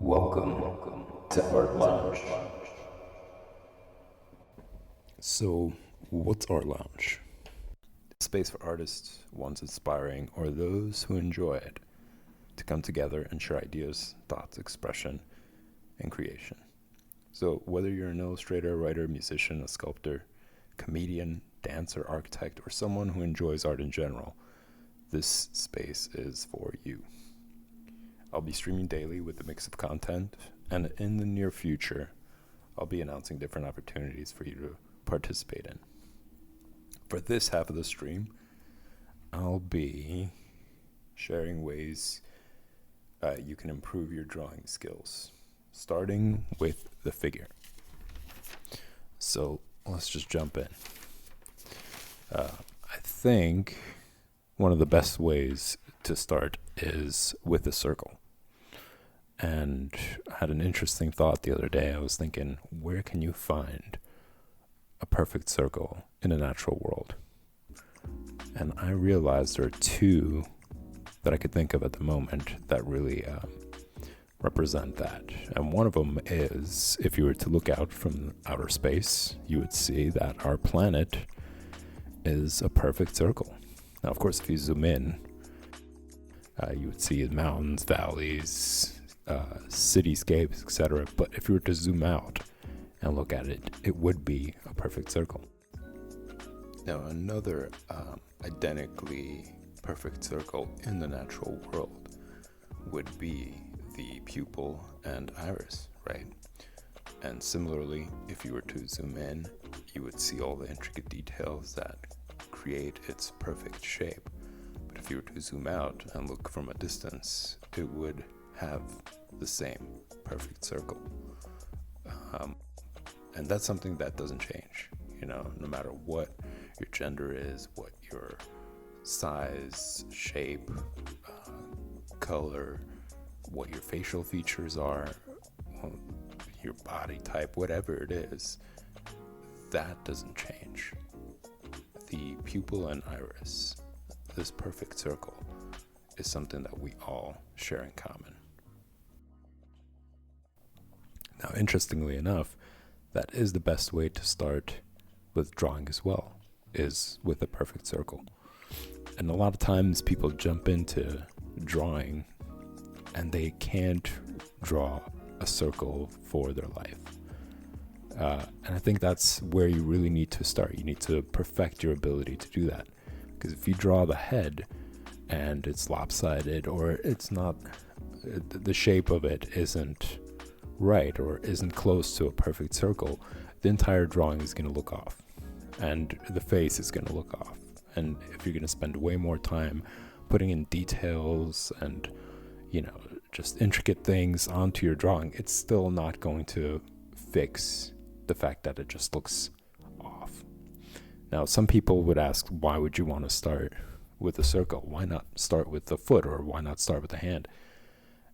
Welcome to Art Lounge. So, what's Art Lounge? A space for artists, ones inspiring, or those who enjoy it, to come together and share ideas, thoughts, expression, and creation. So, whether you're an illustrator, writer, musician, a sculptor, comedian, dancer, architect, or someone who enjoys art in general, this space is for you. I'll be streaming daily with a mix of content, and in the near future, I'll be announcing different opportunities for you to participate in. For this half of the stream, I'll be sharing ways you can improve your drawing skills, starting with the figure. So let's just jump in. I think one of the best ways to start is with a circle. And I had an interesting thought the other day. I was thinking, where can you find a perfect circle in a natural world? And I realized there are two that I could think of at the moment that really represent that. And one of them is, if you were to look out from outer space, you would see that our planet is a perfect circle. Now, of course, if you zoom in, you would see mountains, valleys, cityscapes, etc. But if you were to zoom out and look at it, it would be a perfect circle. Now, another identically perfect circle in the natural world would be the pupil and iris, right? And similarly, if you were to zoom in, you would see all the intricate details that create its perfect shape. But if you were to zoom out and look from a distance, it would have the same perfect circle. And that's something that doesn't change, no matter what your gender is, what your size, shape, color, what your facial features are, your body type, whatever it is, that doesn't change. The pupil and iris, this perfect circle, is something that we all share in common. Now, interestingly enough, that is the best way to start with drawing as well, is with a perfect circle. And a lot of times people jump into drawing and they can't draw a circle for their life. And I think that's where you really need to start. You need to perfect your ability to do that. Because if you draw the head and it's lopsided, or it's not, the shape of it isn't right or isn't close to a perfect circle, the entire drawing is going to look off, and the face is going to look off. And if you're going to spend way more time putting in details and just intricate things onto your drawing, it's still not going to fix the fact that it just looks off. Now, some people would ask, why would you want to start with a circle? Why not start with the foot, or why not start with the hand?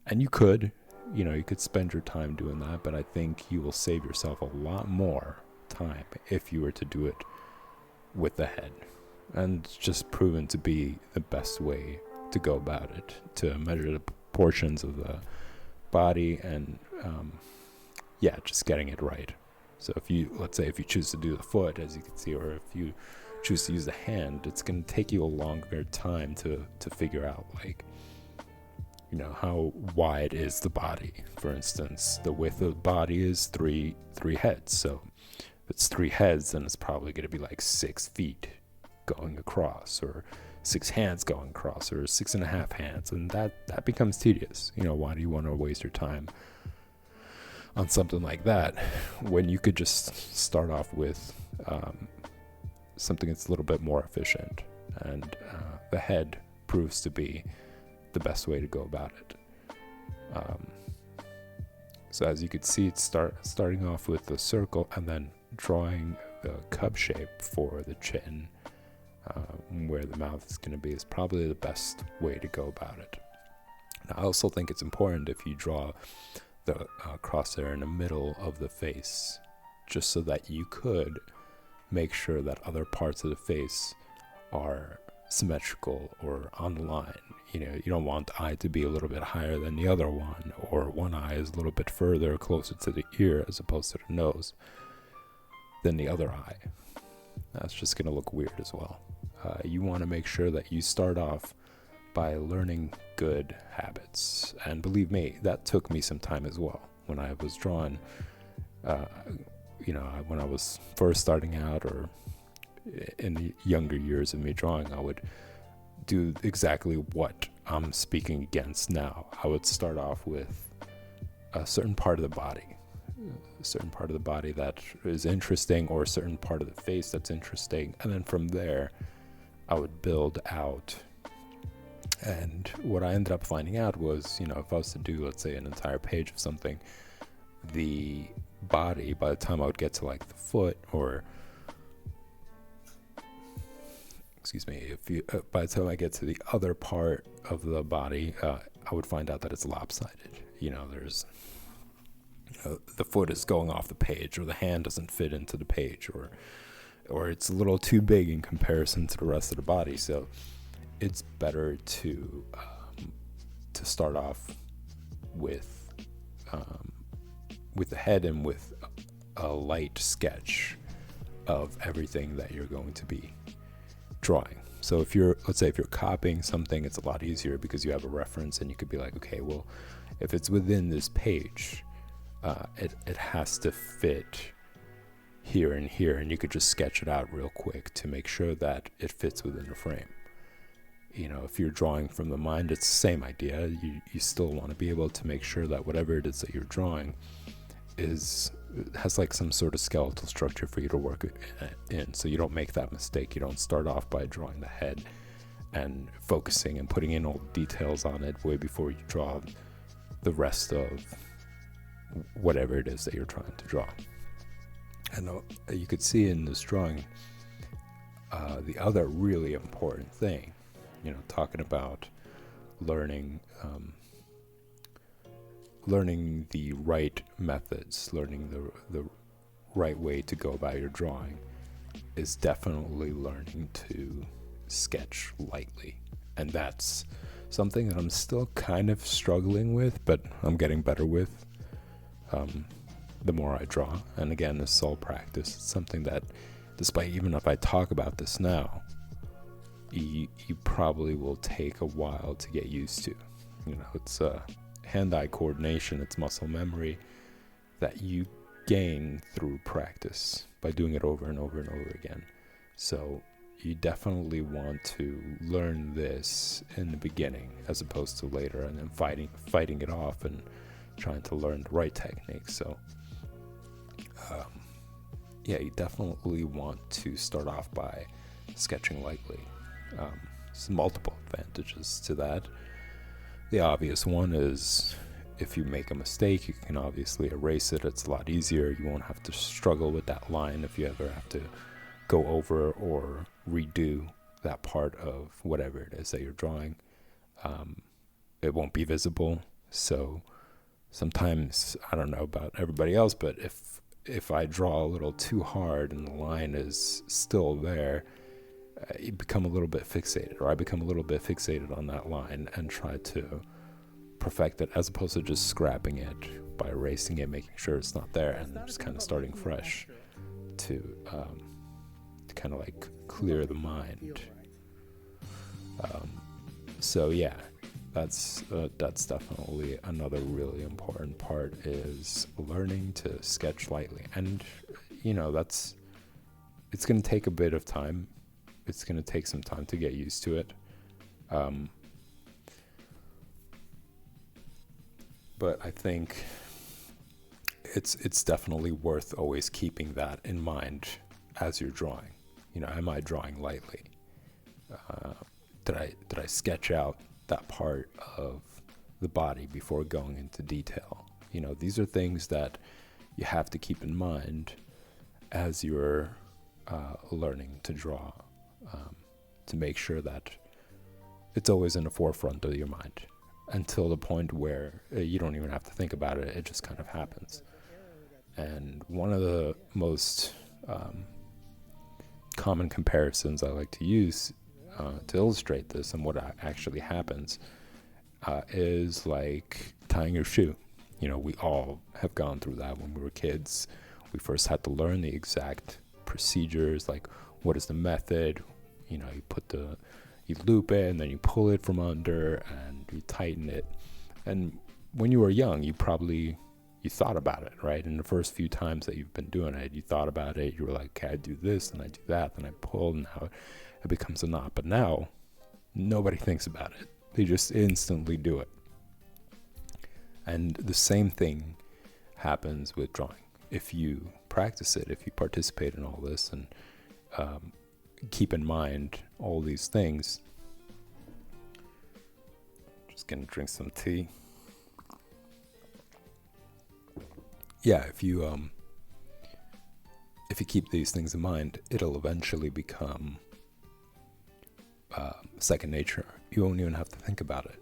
And you could spend your time doing that, but I think you will save yourself a lot more time if you were to do it with the head. And it's just proven to be the best way to go about it, to measure the proportions of the body and just getting it right. So let's say if you choose to do the foot, as you can see, or if you choose to use the hand, it's going to take you a longer time to figure out, how wide is the body. For instance, the width of the body is three heads. So if it's 3 heads, then it's probably going to be 6 feet going across, or 6 hands going across, or 6.5 hands. And that becomes tedious. Why do you want to waste your time on something like that when you could just start off with something that's a little bit more efficient? And the head proves to be the best way to go about it. So as you could see, it's starting off with the circle and then drawing the cup shape for the chin, where the mouth is going to be, is probably the best way to go about it. Now, I also think it's important if you draw the crosshair in the middle of the face, just so that you could make sure that other parts of the face are symmetrical or on the line. You don't want the eye to be a little bit higher than the other one, or one eye is a little bit further closer to the ear as opposed to the nose than the other eye. That's just going to look weird as well. You want to make sure that you start off by learning good habits. And believe me, that took me some time as well. When I was drawing, when I was first starting out, or in the younger years of me drawing, I would do exactly what I'm speaking against now. I would start off with a certain part of the body, that is interesting, or a certain part of the face that's interesting, and then from there I would build out. And what I ended up finding out was, if I was to do, let's say, an entire page of something, the body, by the time I would get to like the foot, or by the time I get to the other part of the body, I would find out that it's lopsided. There's the foot is going off the page, or the hand doesn't fit into the page, or it's a little too big in comparison to the rest of the body. So it's better to start off with the head, and with a light sketch of everything that you're going to be drawing. So if you're copying something, it's a lot easier because you have a reference, and you could be like, okay, well, if it's within this page, it has to fit here and here, and you could just sketch it out real quick to make sure that it fits within the frame. If you're drawing from the mind, it's the same idea. You still want to be able to make sure that whatever it is that you're drawing has like some sort of skeletal structure for you to work in, so you don't make that mistake. You don't start off by drawing the head and focusing and putting in all the details on it way before you draw the rest of whatever it is that you're trying to draw. And you could see in this drawing the other really important thing, talking about learning the right methods, learning the right way to go about your drawing, is definitely learning to sketch lightly. And that's something that I'm still kind of struggling with, but I'm getting better with the more I draw. And again, this is all practice. It's something that, despite even if I talk about this now, you probably will take a while to get used to. It's hand-eye coordination, it's muscle memory that you gain through practice by doing it over and over and over again. So you definitely want to learn this in the beginning as opposed to later, and then fighting it off and trying to learn the right technique. So you definitely want to start off by sketching lightly. There's multiple advantages to that. The obvious one is, if you make a mistake, you can obviously erase it. It's a lot easier. You won't have to struggle with that line if you ever have to go over or redo that part of whatever it is that you're drawing. It won't be visible. So sometimes, I don't know about everybody else, but if I draw a little too hard and the line is still there, you become a little bit fixated, or I become a little bit fixated on that line and try to perfect it, as opposed to just scrapping it by erasing it, making sure it's not there, and just kind of starting fresh to kind of like clear the mind. So yeah, that's definitely another really important part, is learning to sketch lightly. And it's going to take a bit of time. It's going to take some time to get used to it. But I think it's definitely worth always keeping that in mind as you're drawing. Am I drawing lightly? Did I sketch out that part of the body before going into detail? These are things that you have to keep in mind as you're learning to draw, to make sure that it's always in the forefront of your mind, until the point where you don't even have to think about it. It just kind of happens. And one of the most common comparisons I like to use to illustrate this and what actually happens is like tying your shoe. You know, we all have gone through that when we were kids. We first had to learn the exact procedures, like what is the method. You know, you loop it and then you pull it from under and you tighten it. And when you were young, you thought about it, right? And the first few times that you've been doing it, you thought about it. You were like, okay, I do this and I do that and I pull, and now it becomes a knot. But now nobody thinks about it. They just instantly do it. And the same thing happens with drawing. If you practice it, if you participate in all this and keep in mind all these things. Just gonna drink some tea. Yeah, if you keep these things in mind, it'll eventually become second nature. You won't even have to think about it.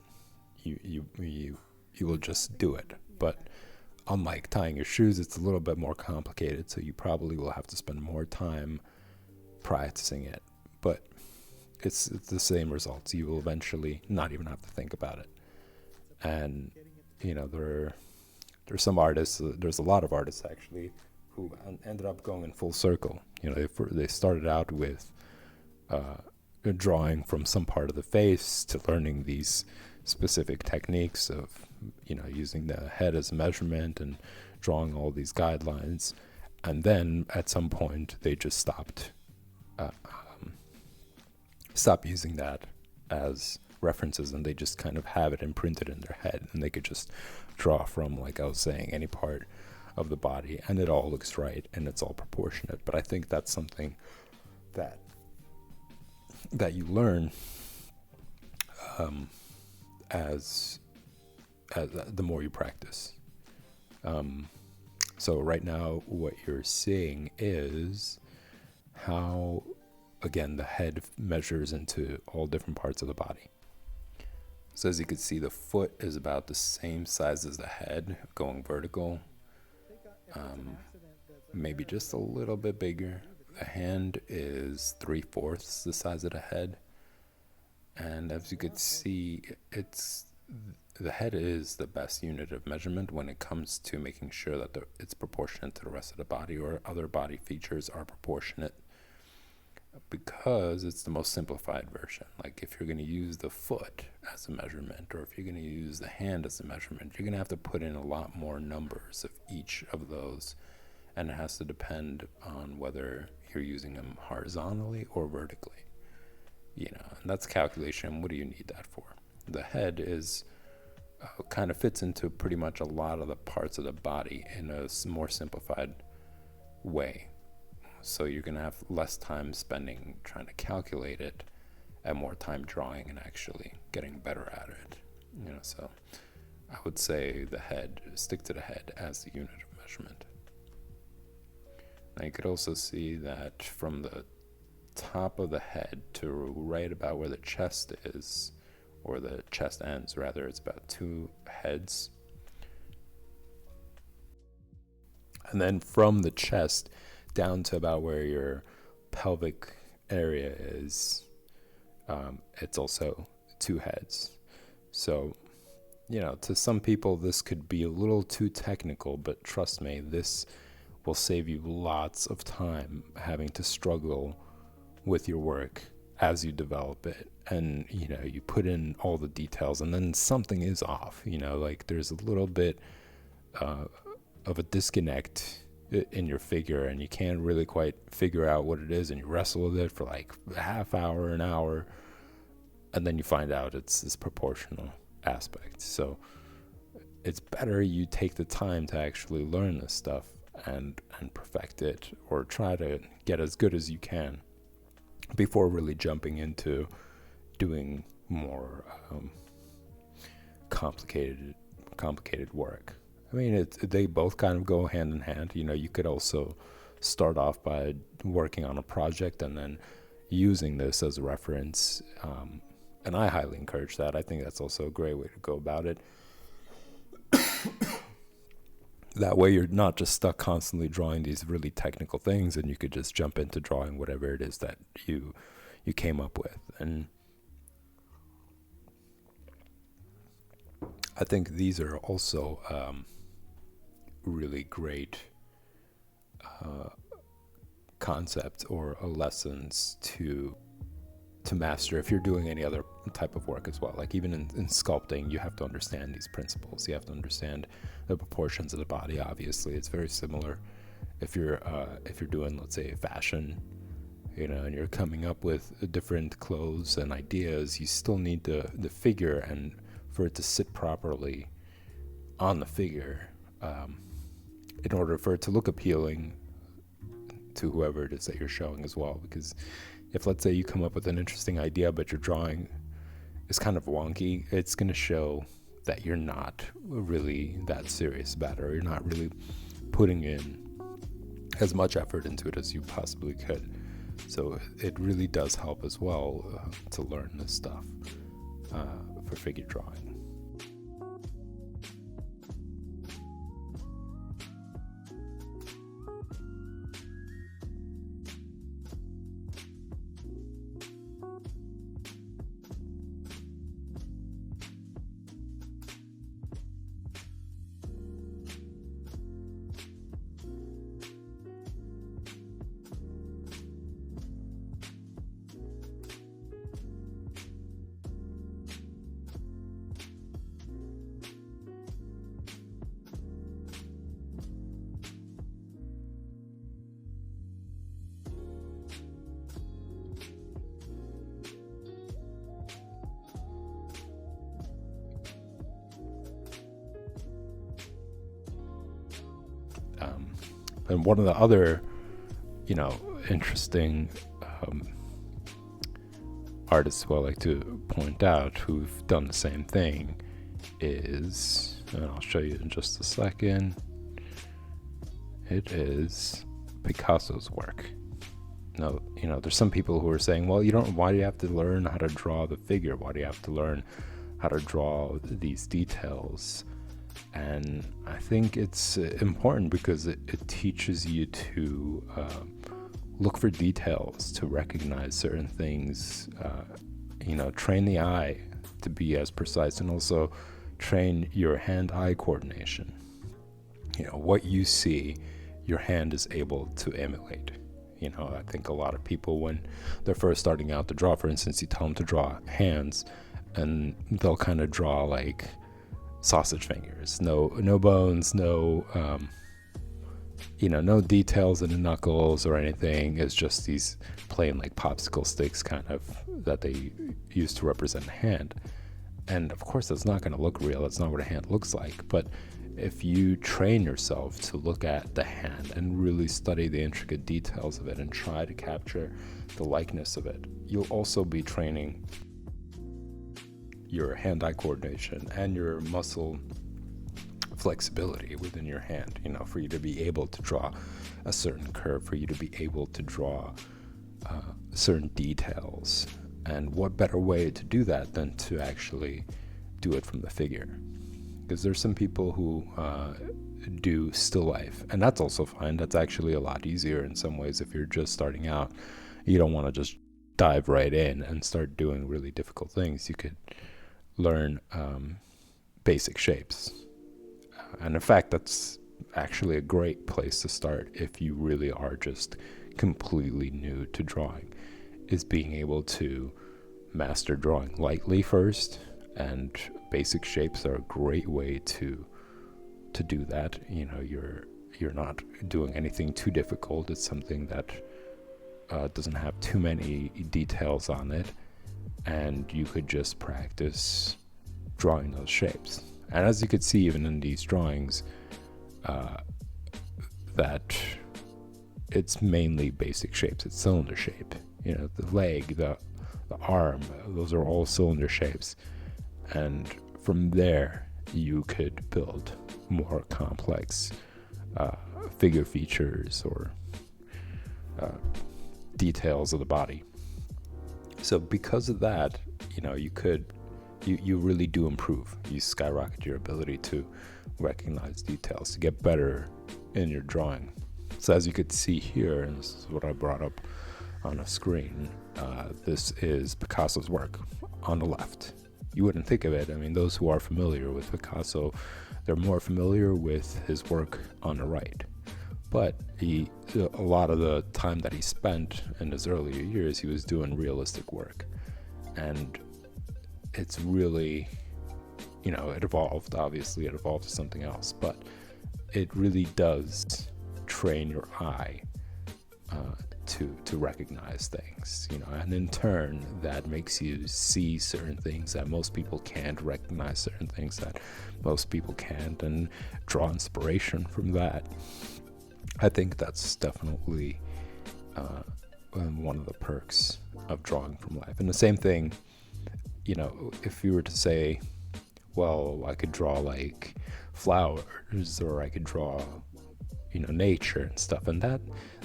You will just do it. But unlike tying your shoes, it's a little bit more complicated, so you probably will have to spend more time practicing it. But it's the same results. You will eventually not even have to think about it. And you know, there's some artists. There's a lot of artists actually who ended up going in full circle. You know, they started out with drawing from some part of the face to learning these specific techniques of, you know, using the head as a measurement and drawing all these guidelines. And then at some point they just stopped using that as references, and they just kind of have it imprinted in their head, and they could just draw from, like I was saying, any part of the body, and it all looks right and it's all proportionate. But I think that's something that you learn as the more you practice. So right now what you're seeing is how, again, the head measures into all different parts of the body. So as you can see, the foot is about the same size as the head, going vertical. Maybe just a little bit bigger. The hand is 3/4 the size of the head. And as you could see, the head is the best unit of measurement when it comes to making sure that it's proportionate to the rest of the body, or other body features are proportionate, because it's the most simplified version. Like if you're going to use the foot as a measurement, or if you're going to use the hand as a measurement, you're going to have to put in a lot more numbers of each of those, and it has to depend on whether you're using them horizontally or vertically. You know, and that's calculation. What do you need that for? The head is kind of fits into pretty much a lot of the parts of the body in a more simplified way. So you're going to have less time spending trying to calculate it and more time drawing and actually getting better at it. You know, so I would say stick to the head as the unit of measurement. Now you could also see that from the top of the head to right about where the chest is, or the chest ends rather, it's about 2 heads. And then from the chest down to about where your pelvic area is, it's also 2 heads. So, you know, to some people this could be a little too technical, but trust me, this will save you lots of time having to struggle with your work as you develop it. And, you know, you put in all the details and then something is off, you know, like there's a little bit of a disconnect in your figure, and you can't really quite figure out what it is, and you wrestle with it for like a half hour, an hour, and then you find out it's this proportional aspect. So it's better you take the time to actually learn this stuff and perfect it, or try to get as good as you can before really jumping into doing more complicated work. I mean, they both kind of go hand in hand. You know, you could also start off by working on a project and then using this as a reference. And I highly encourage that. I think that's also a great way to go about it. That way you're not just stuck constantly drawing these really technical things, and you could just jump into drawing whatever it is that you you came up with. And I think these are also really great concepts or lessons to master if you're doing any other type of work as well. Like even in sculpting, you have to understand these principles. You have to understand the proportions of the body. Obviously, it's very similar. If you're doing, let's say, fashion, and you're coming up with different clothes and ideas, you still need the figure, and for it to sit properly on the figure, in order for it to look appealing to whoever it is that you're showing as well. Because if, let's say, you come up with an interesting idea, but your drawing is kind of wonky, it's going to show that you're not really that serious about it, or you're not really putting in as much effort into it as you possibly could. So it really does help as well to learn this stuff for figure drawing. And one of the other, interesting artists who I like to point out who've done the same thing is, and I'll show you in just a second, it is Picasso's work. Now, there's some people who are saying, well, why do you have to learn how to draw the figure? Why do you have to learn how to draw these details? And I think it's important because it teaches you to look for details, to recognize certain things, train the eye to be as precise, and also train your hand-eye coordination. What you see, your hand is able to emulate. I think a lot of people, when they're first starting out to draw, for instance, you tell them to draw hands, and they'll kind of draw like sausage fingers, no bones, no no details in the knuckles or anything. It's just these plain like popsicle sticks kind of that they use to represent a hand. And of course that's not going to look real. That's not what a hand looks like. But if you train yourself to look at the hand and really study the intricate details of it and try to capture the likeness of it, you'll also be training your hand-eye coordination and your muscle flexibility within your hand, for you to be able to draw a certain curve, for you to be able to draw certain details. And what better way to do that than to actually do it from the figure? Because there's some people who do still life, and that's also fine. That's actually a lot easier in some ways. If you're just starting out, you don't want to just dive right in and start doing really difficult things. You could learn basic shapes, and in fact that's actually a great place to start if you really are just completely new to drawing, is being able to master drawing lightly first, and basic shapes are a great way to do that. You're not doing anything too difficult. It's something that doesn't have too many details on it, and you could just practice drawing those shapes. And as you could see even in these drawings, that it's mainly basic shapes. It's cylinder shape. The leg, the arm, those are all cylinder shapes. And from there, you could build more complex figure features or details of the body. So because of that, you really do improve. You skyrocket your ability to recognize details, to get better in your drawing. So as you could see here, and this is what I brought up on a screen, this is Picasso's work on the left. You wouldn't think of it. I mean, those who are familiar with Picasso, they're more familiar with his work on the right. But a lot of the time that he spent in his earlier years, he was doing realistic work. And it's really, it evolved. Obviously, it evolved to something else. But it really does train your eye to recognize things, and in turn that makes you see certain things that most people can't, recognize certain things that most people can't, and draw inspiration from that. I think that's definitely one of the perks of drawing from life. And the same thing, if you were to say, well, I could draw like flowers, or I could draw nature and stuff, and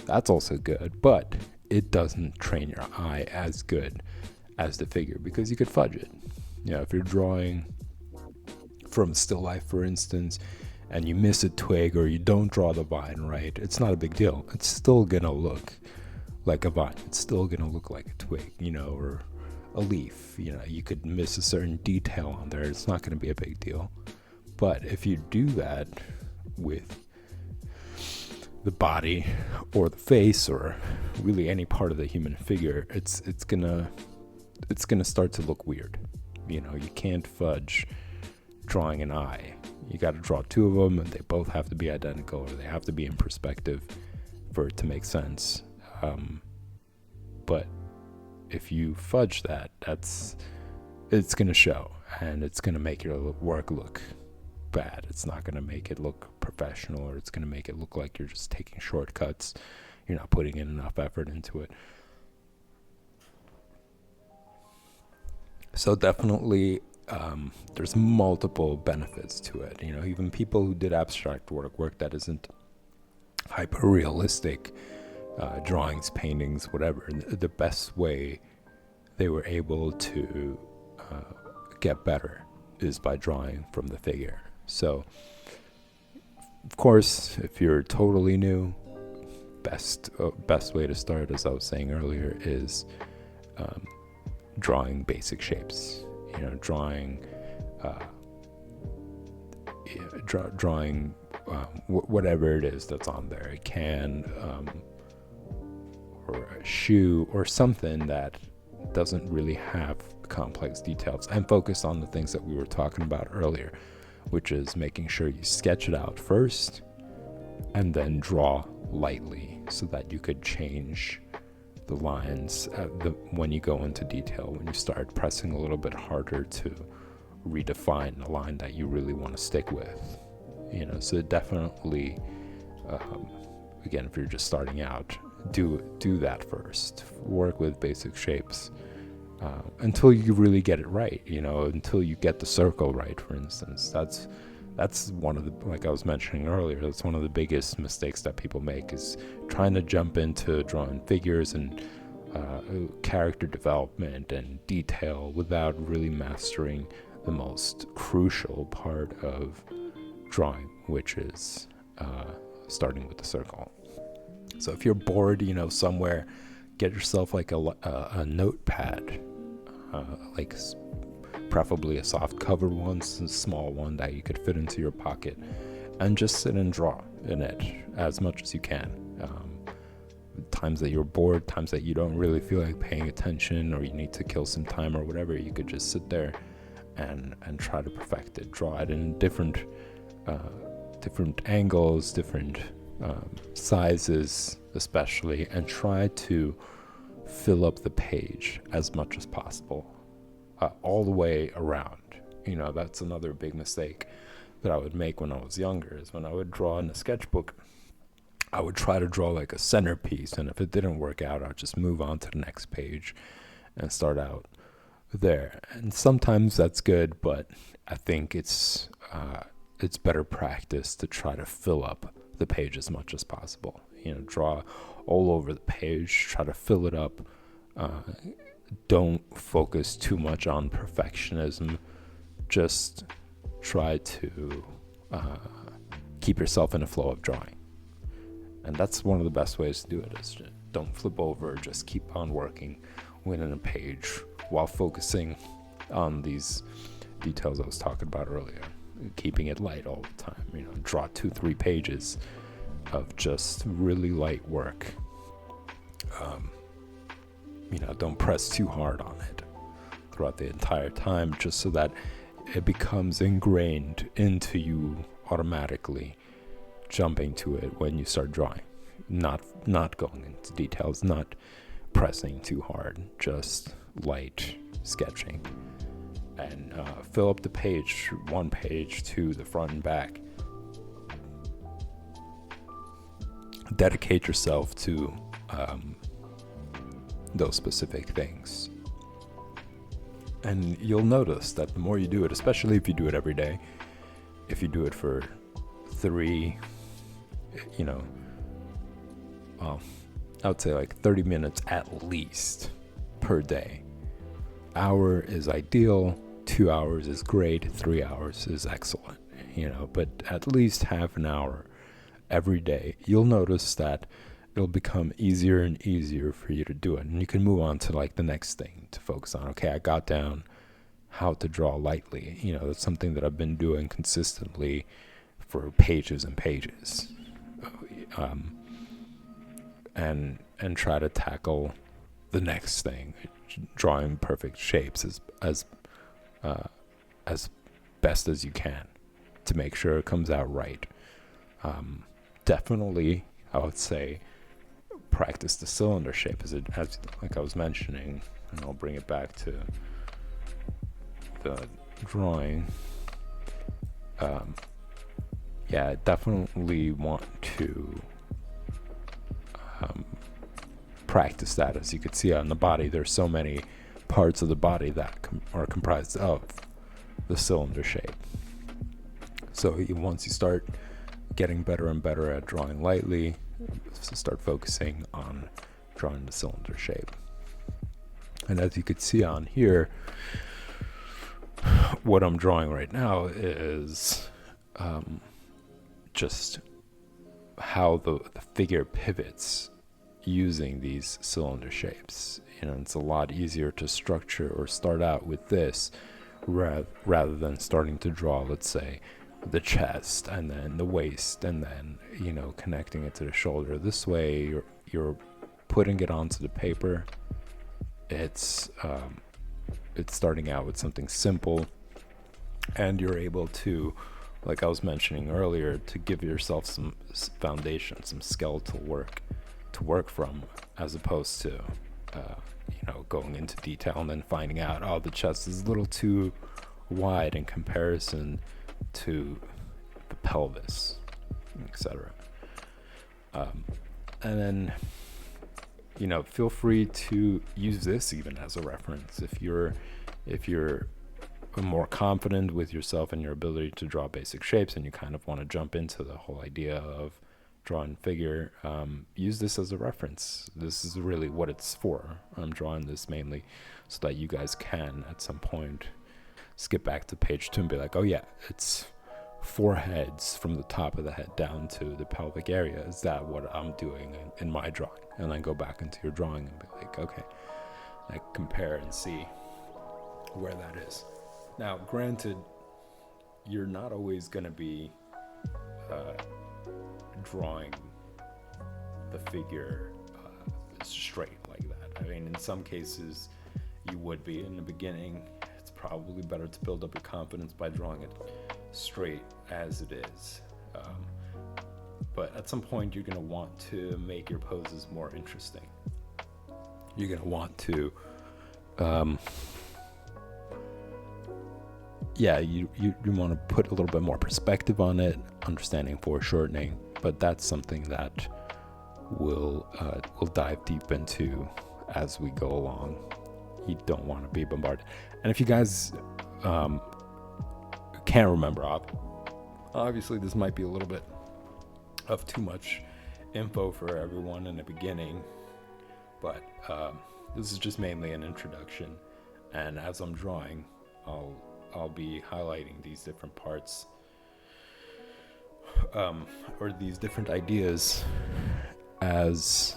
that's also good, but it doesn't train your eye as good as the figure, because you could fudge it. If you're drawing from still life, for instance, and you miss a twig, or you don't draw the vine right, it's not a big deal. It's still gonna look like a vine. It's still gonna look like a twig, or a leaf. You could miss a certain detail on there. It's not gonna be a big deal. But if you do that with the body or the face, or really any part of the human figure, it's gonna start to look weird. You can't fudge drawing an eye. You got to draw two of them, and they both have to be identical, or they have to be in perspective for it to make sense. But if you fudge that, it's gonna show, and it's gonna make your work look bad. It's not going to make it look professional, or it's going to make it look like you're just taking shortcuts. You're not putting in enough effort into it. So definitely there's multiple benefits to it. Even people who did abstract work that isn't hyper realistic, drawings, paintings, whatever, the best way they were able to get better is by drawing from the figure. So, of course, if you're totally new, best way to start, as I was saying earlier, is drawing basic shapes. Drawing whatever it is that's on there, a can, or a shoe, or something that doesn't really have complex details, and focus on the things that we were talking about earlier, which is making sure you sketch it out first and then draw lightly, so that you could change the lines when you go into detail, when you start pressing a little bit harder to redefine the line that you really want to stick with. So definitely, again, if you're just starting out, do that first. Work with basic shapes until you really get it right, until you get the circle right, for instance. That's one of the, like I was mentioning earlier, that's one of the biggest mistakes that people make, is trying to jump into drawing figures and character development and detail without really mastering the most crucial part of drawing, which is starting with the circle. So if you're bored, somewhere, get yourself like a notepad, like preferably a soft cover one, a small one that you could fit into your pocket, and just sit and draw in it as much as you can. Times that you're bored, times that you don't really feel like paying attention, or you need to kill some time or whatever, you could just sit there and try to perfect it. Draw it in different angles, different sizes especially, and try to fill up the page as much as possible, all the way around. That's another big mistake that I would make when I was younger, is when I would draw in a sketchbook, I would try to draw like a centerpiece, and if it didn't work out, I'd just move on to the next page and start out there. And sometimes that's good, but I think it's better practice to try to fill up the page as much as possible. Draw all over the page, try to fill it up. Don't focus too much on perfectionism. Just try to keep yourself in a flow of drawing. And that's one of the best ways to do it, is Don't flip over, just keep on working within a page while focusing on these details I was talking about earlier, keeping it light all the time. Draw 2-3 pages of just really light work. Don't press too hard on it throughout the entire time, just so that it becomes ingrained into you automatically, jumping to it when you start drawing, not going into details, not pressing too hard, just light sketching. And fill up the page, one page to the front and back. Dedicate yourself to those specific things. And you'll notice that the more you do it, especially if you do it every day, if you do it for 3, I would say like 30 minutes at least per day. Hour is ideal, 2 hours is great, 3 hours is excellent, but at least half an hour every day. You'll notice that it'll become easier and easier for you to do it. And you can move on to like the next thing to focus on. Okay, I got down how to draw lightly. That's something that I've been doing consistently for pages and pages. And try to tackle the next thing, drawing perfect shapes as best as you can to make sure it comes out right. Definitely, I would say, practice the cylinder shape as like I was mentioning, and I'll bring it back to the drawing. I definitely want to practice that. As you can see on the body, there's so many parts of the body that are comprised of the cylinder shape. So once you start getting better and better at drawing lightly, start focusing on drawing the cylinder shape. And as you could see on here, what I'm drawing right now is just how the figure pivots using these cylinder shapes. It's a lot easier to structure or start out with this rather than starting to draw, let's say, the chest and then the waist and then connecting it to the shoulder. This way you're putting it onto the paper. It's starting out with something simple, and you're able to, like I was mentioning earlier, to give yourself some foundation, some skeletal work to work from, as opposed to going into detail and then finding out, the chest is a little too wide in comparison to the pelvis, etc. And then feel free to use this even as a reference if you're more confident with yourself and your ability to draw basic shapes, and you kind of want to jump into the whole idea of drawing figure. Use this as a reference. This is really what it's for. I'm drawing this mainly so that you guys can at some point skip back to page 2 and be like, oh yeah, it's 4 heads from the top of the head down to the pelvic area. Is that what I'm doing in my drawing? And then go back into your drawing and be like, okay, I compare and see where that is. Now, granted, you're not always going to be drawing the figure straight like that. I mean, in some cases, you would be in the beginning. It's probably better to build up your confidence by drawing it straight as it is. But at some point, you're going to want to make your poses more interesting. You're going to want to, you want to put a little bit more perspective on it, understanding foreshortening. But that's something that we'll dive deep into as we go along. You don't want to be bombarded. And if you guys can't remember, obviously this might be a little bit of too much info for everyone in the beginning, but this is just mainly an introduction. And as I'm drawing, I'll be highlighting these different parts, or these different ideas as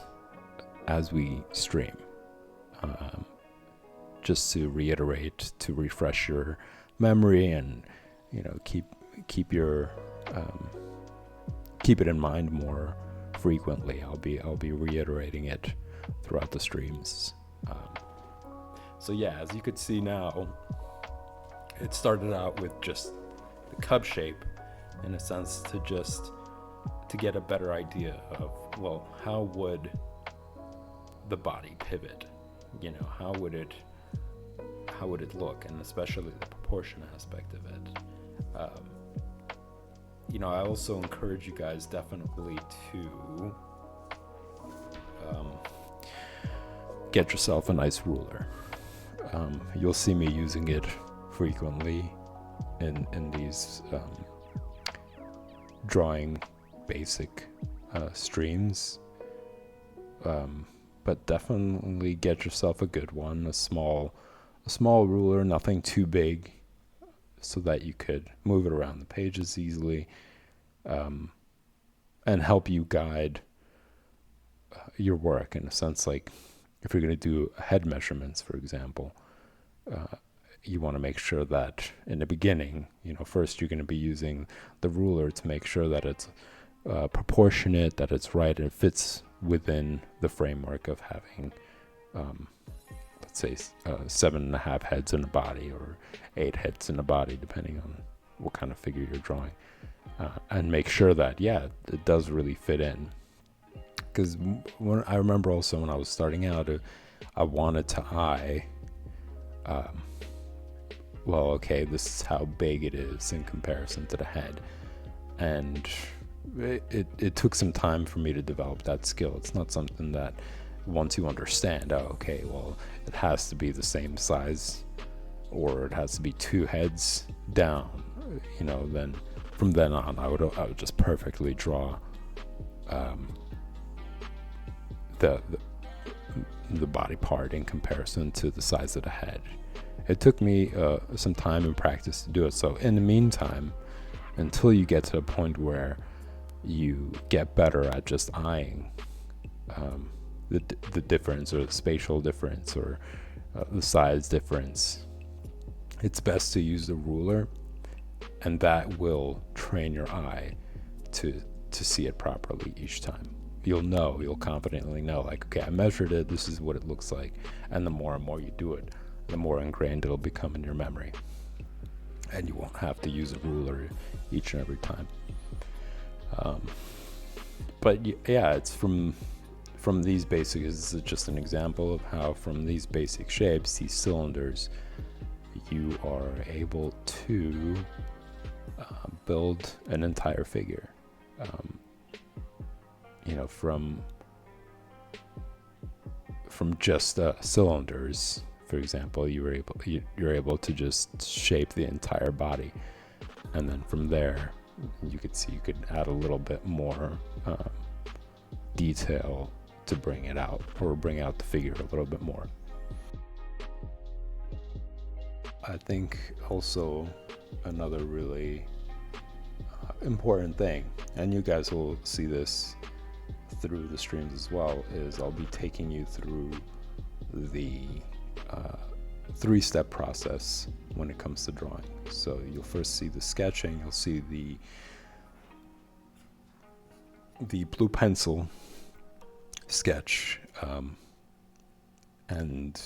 as we stream. Just to reiterate, to refresh your memory, and keep your keep it in mind more frequently. I'll be reiterating it throughout the streams. So yeah, as you could see now, it started out with just the cub shape, in a sense, to get a better idea of, well, how would the body pivot? How would it look, and especially the proportion aspect of it. I also encourage you guys definitely to get yourself a nice ruler. You'll see me using it frequently in these drawing basic streams, but definitely get yourself a good one, a small ruler, nothing too big, so that you could move it around the pages easily, and help you guide your work, in a sense. Like if you're going to do head measurements, for example, you want to make sure that in the beginning, first you're going to be using the ruler to make sure that it's proportionate, that it's right, and it fits within the framework of having, let's say, 7.5 heads in a body, or 8 heads in a body, depending on what kind of figure you're drawing, and make sure that, it does really fit in. Because I remember also when I was starting out, I wanted to eye, this is how big it is in comparison to the head. And it took some time for me to develop that skill. It's not something that once you understand, it has to be the same size, or it has to be 2 heads down, then from then on, I would just perfectly draw the body part in comparison to the size of the head. It took me some time and practice to do it. So in the meantime, until you get to the point where you get better at just eyeing the difference, or the spatial difference, or the size difference, it's best to use the ruler, and that will train your eye to see it properly each time. You'll confidently know, like, okay, I measured it, this is what it looks like. And the more and more you do it, the more ingrained it'll become in your memory, and you won't have to use a ruler each and every time. But yeah, it's from these basic, this is just an example of how from these basic shapes, these cylinders, you are able to build an entire figure. From just cylinders, for example, you're able to just shape the entire body, and then from there, you could add a little bit more detail to bring it out, or bring out the figure a little bit more. I think also another really important thing, and you guys will see this through the streams as well, is I'll be taking you through the 3-step process when it comes to drawing. So you'll first see the sketching, you'll see the blue pencil sketch, and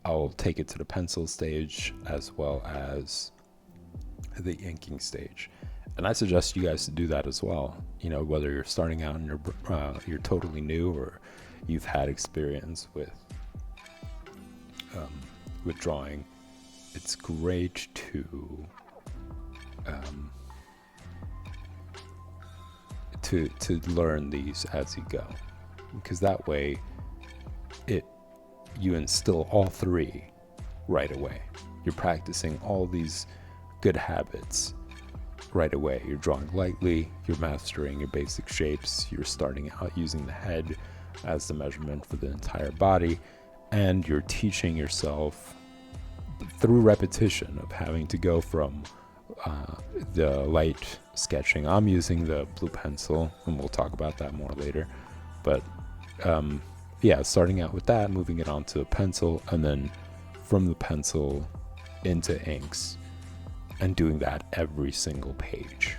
I'll take it to the pencil stage as well as the inking stage. And I suggest you guys to do that as well. Whether you're starting out and you're totally new, or you've had experience with drawing, it's great to learn these as you go, because that way you instill all 3 right away. You're practicing all these good habits right away. You're drawing lightly, you're mastering your basic shapes, you're starting out using the head as the measurement for the entire body, and you're teaching yourself through repetition of having to go from the light sketching. I'm using the blue pencil, and we'll talk about that more later, but yeah, starting out with that, moving it onto a pencil, and then from the pencil into inks, and doing that every single page.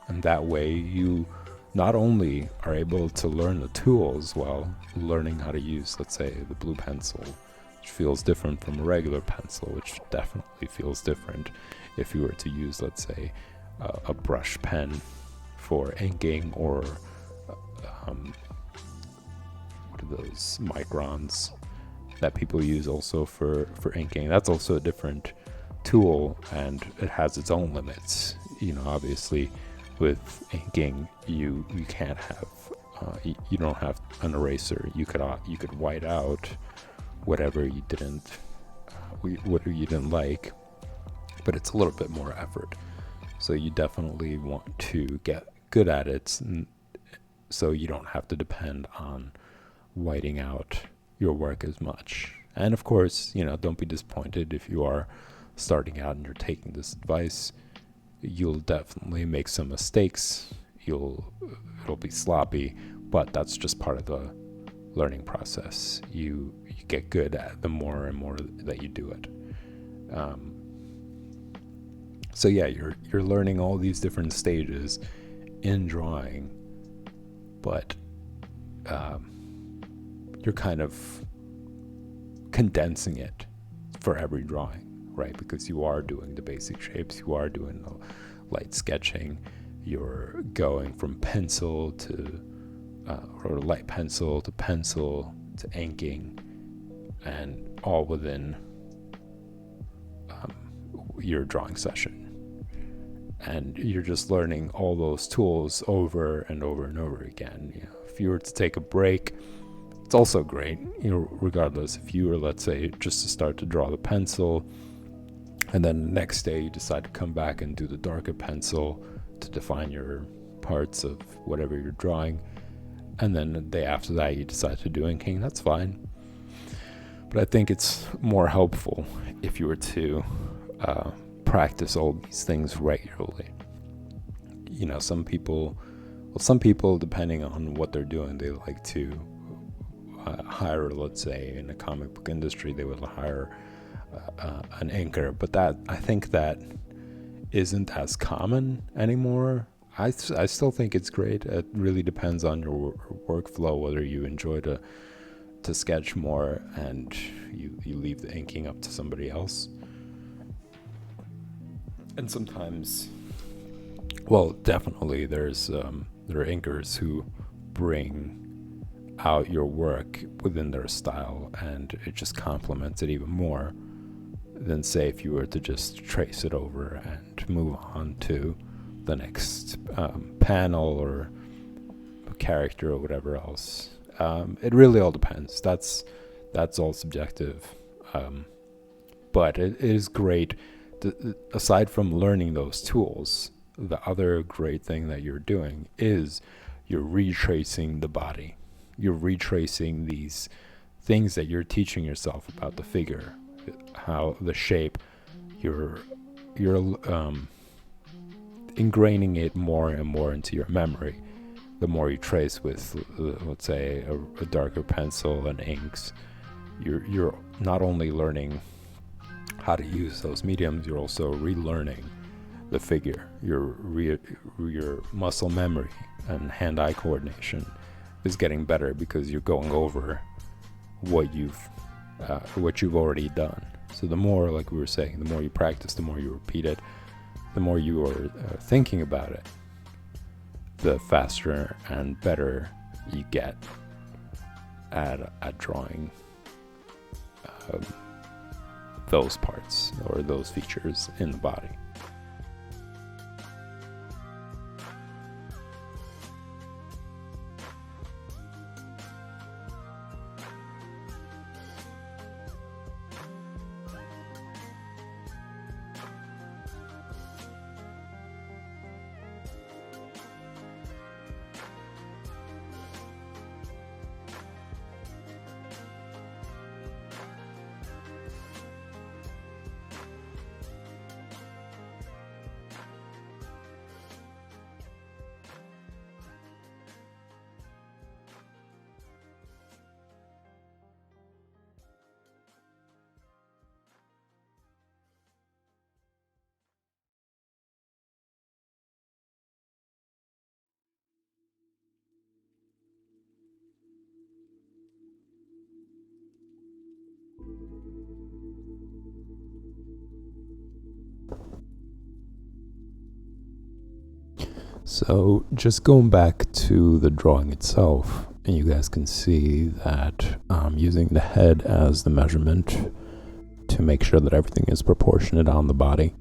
And that way you not only are able to learn the tools while learning how to use, let's say, the blue pencil, which feels different from a regular pencil, which definitely feels different if you were to use, let's say, a brush pen for inking, or what are those microns that people use also for inking. That's also a different tool, and it has its own limits. Obviously with inking, you can't have you don't have an eraser. You could white out whatever you didn't like, but it's a little bit more effort. So you definitely want to get good at it, so you don't have to depend on whiting out your work as much. And of course, don't be disappointed if you are starting out and you're taking this advice. You'll definitely make some mistakes. It'll be sloppy, but that's just part of the learning process. You get good at it the more and more that you do it. So yeah, you're learning all these different stages in drawing, but you're kind of condensing it for every drawing, right? Because you are doing the basic shapes, you are doing the light sketching, you're going from pencil to or light pencil to inking, and all within your drawing session. And you're just learning all those tools over and over and over again. If you were to take a break, it's also great, regardless. If you were, let's say, just to start to draw the pencil, and then the next day you decide to come back and do the darker pencil to define your parts of whatever you're drawing, and then the day after that you decide to do inking, that's fine. But I think it's more helpful if you were to practice all these things regularly. Some people, depending on what they're doing, they like to hire, let's say, in the comic book industry, they would hire an inker, but I think that isn't as common anymore. I still think it's great. It really depends on your workflow, whether you enjoy to sketch more and you leave the inking up to somebody else. And sometimes, well, definitely there are inkers who bring out your work within their style, and it just complements it even more than, say, if you were to just trace it over and move on to the next panel or character or whatever else. It really all depends. That's all subjective. But it is great. Aside from learning those tools, the other great thing that you're doing is you're retracing the body. You're retracing these things that you're teaching yourself about the figure, how the shape. You're ingraining it more and more into your memory. The more you trace with, let's say, a darker pencil and inks, you're not only learning how to use those mediums, you're also relearning the figure. Your muscle memory and hand-eye coordination is getting better because you're going over what you've already done. So the more, like we were saying, the more you practice, the more you repeat it, the more you are thinking about it, the faster and better you get at drawing those parts or those features in the body. So just going back to the drawing itself, and you guys can see that I'm using the head as the measurement to make sure that everything is proportionate on the body.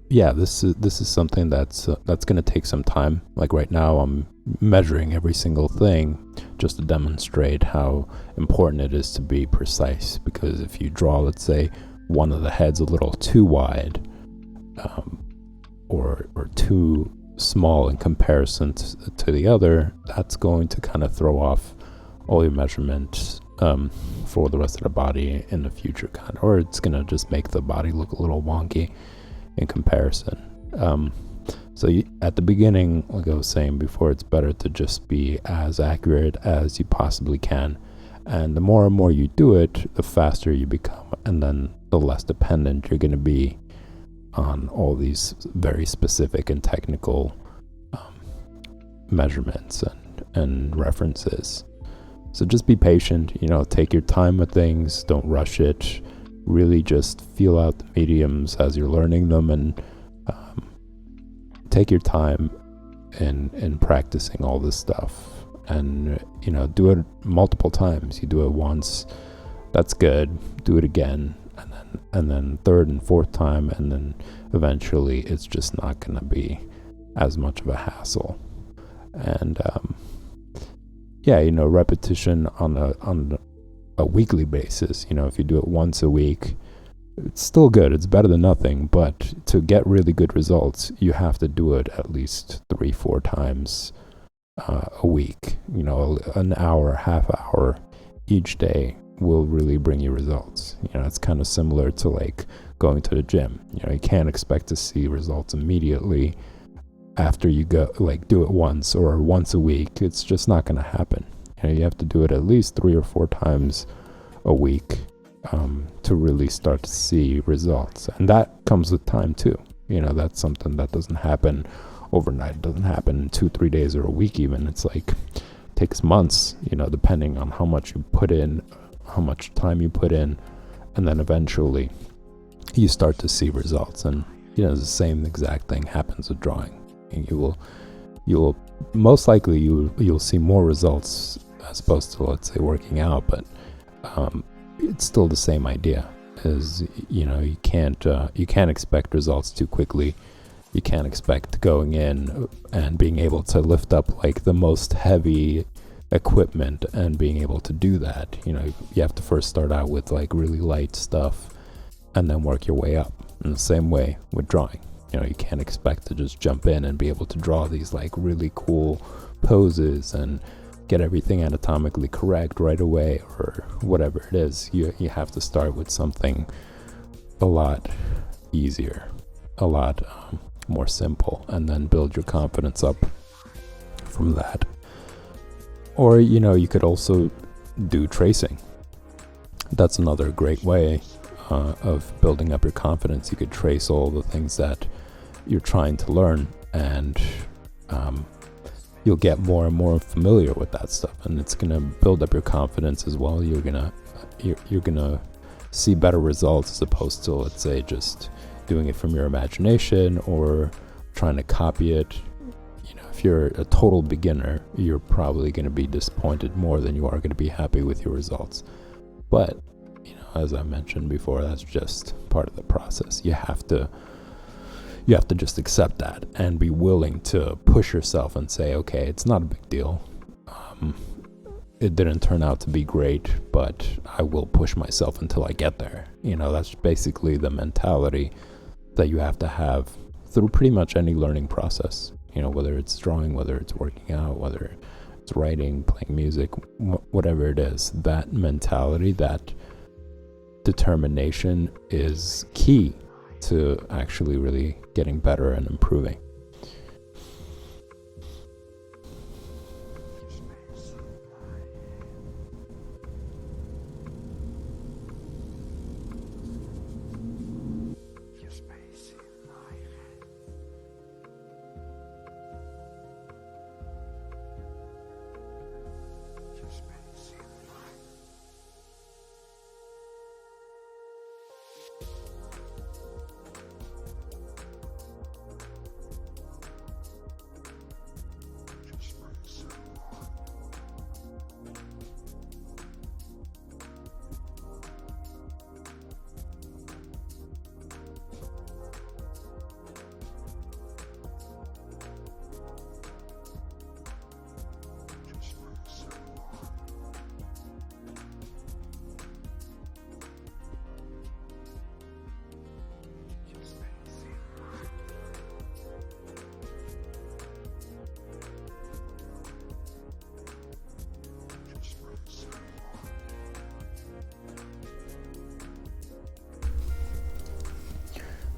Yeah, this is something that's going to take some time. Like right now, I'm measuring every single thing just to demonstrate how important it is to be precise. Because if you draw, let's say, one of the heads a little too wide, or too small in comparison to the other, that's going to kind of throw off all your measurements for the rest of the body in the future, or it's going to just make the body look a little wonky in comparison. So at the beginning, like I was saying before, it's better to just be as accurate as you possibly can. And the more and more you do it, the faster you become, and then the less dependent you're going to be on all these very specific and technical measurements and references. So just be patient, take your time with things, don't rush it. Really just feel out the mediums as you're learning them, and take your time in practicing all this stuff. And, do it multiple times. You do it once, that's good. Do it again, and then third and fourth time, and then eventually it's just not going to be as much of a hassle. And repetition on a weekly basis. If you do it once a week, it's still good. It's better than nothing. But to get really good results, you have to do it at least 3-4 times a week. An hour, half hour each day will really bring you results. It's kind of similar to like going to the gym. You can't expect to see results immediately after you go, like, do it once or once a week. It's just not going to happen. You have to do it at least 3 or 4 times a week to really start to see results. And that comes with time too. That's something that doesn't happen overnight. It doesn't happen in 2-3 days or a week even. It's like, it takes months, depending on how much you put in, how much time you put in, and then eventually you start to see results. And the same exact thing happens with drawing. And you will most likely you'll see more results as opposed to, let's say, working out, but it's still the same idea. Is you can't expect results too quickly. You can't expect going in and being able to lift up like the most heavy equipment and being able to do that. You have to first start out with like really light stuff and then work your way up. In the same way with drawing. You can't expect to just jump in and be able to draw these like really cool poses and get everything anatomically correct right away or whatever it is. You have to start with something a lot easier, a lot more simple, and then build your confidence up from that. Or, you could also do tracing. That's another great way of building up your confidence. You could trace all the things that you're trying to learn, and you'll get more and more familiar with that stuff, and it's gonna build up your confidence as well. You're gonna see better results as opposed to, let's say, just doing it from your imagination or trying to copy it. If you're a total beginner, you're probably going to be disappointed more than you are going to be happy with your results. But as I mentioned before, that's just part of the process. You have to just accept that and be willing to push yourself and say, okay, it's not a big deal. It didn't turn out to be great, but I will push myself until I get there. That's basically the mentality that you have to have through pretty much any learning process. Whether it's drawing, whether it's working out, whether it's writing, playing music, whatever it is, that mentality, that determination is key to actually really getting better and improving.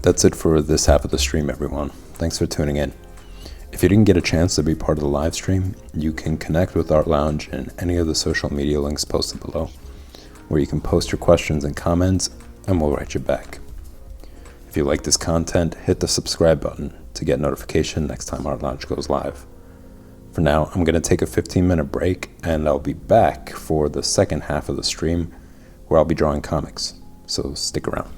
That's it for this half of the stream, everyone. Thanks for tuning in. If you didn't get a chance to be part of the live stream, you can connect with Art Lounge in any of the social media links posted below, where you can post your questions and comments, and we'll write you back. If you like this content, hit the subscribe button to get notification next time Art Lounge goes live. For now, I'm going to take a 15-minute break, and I'll be back for the second half of the stream, where I'll be drawing comics, so stick around.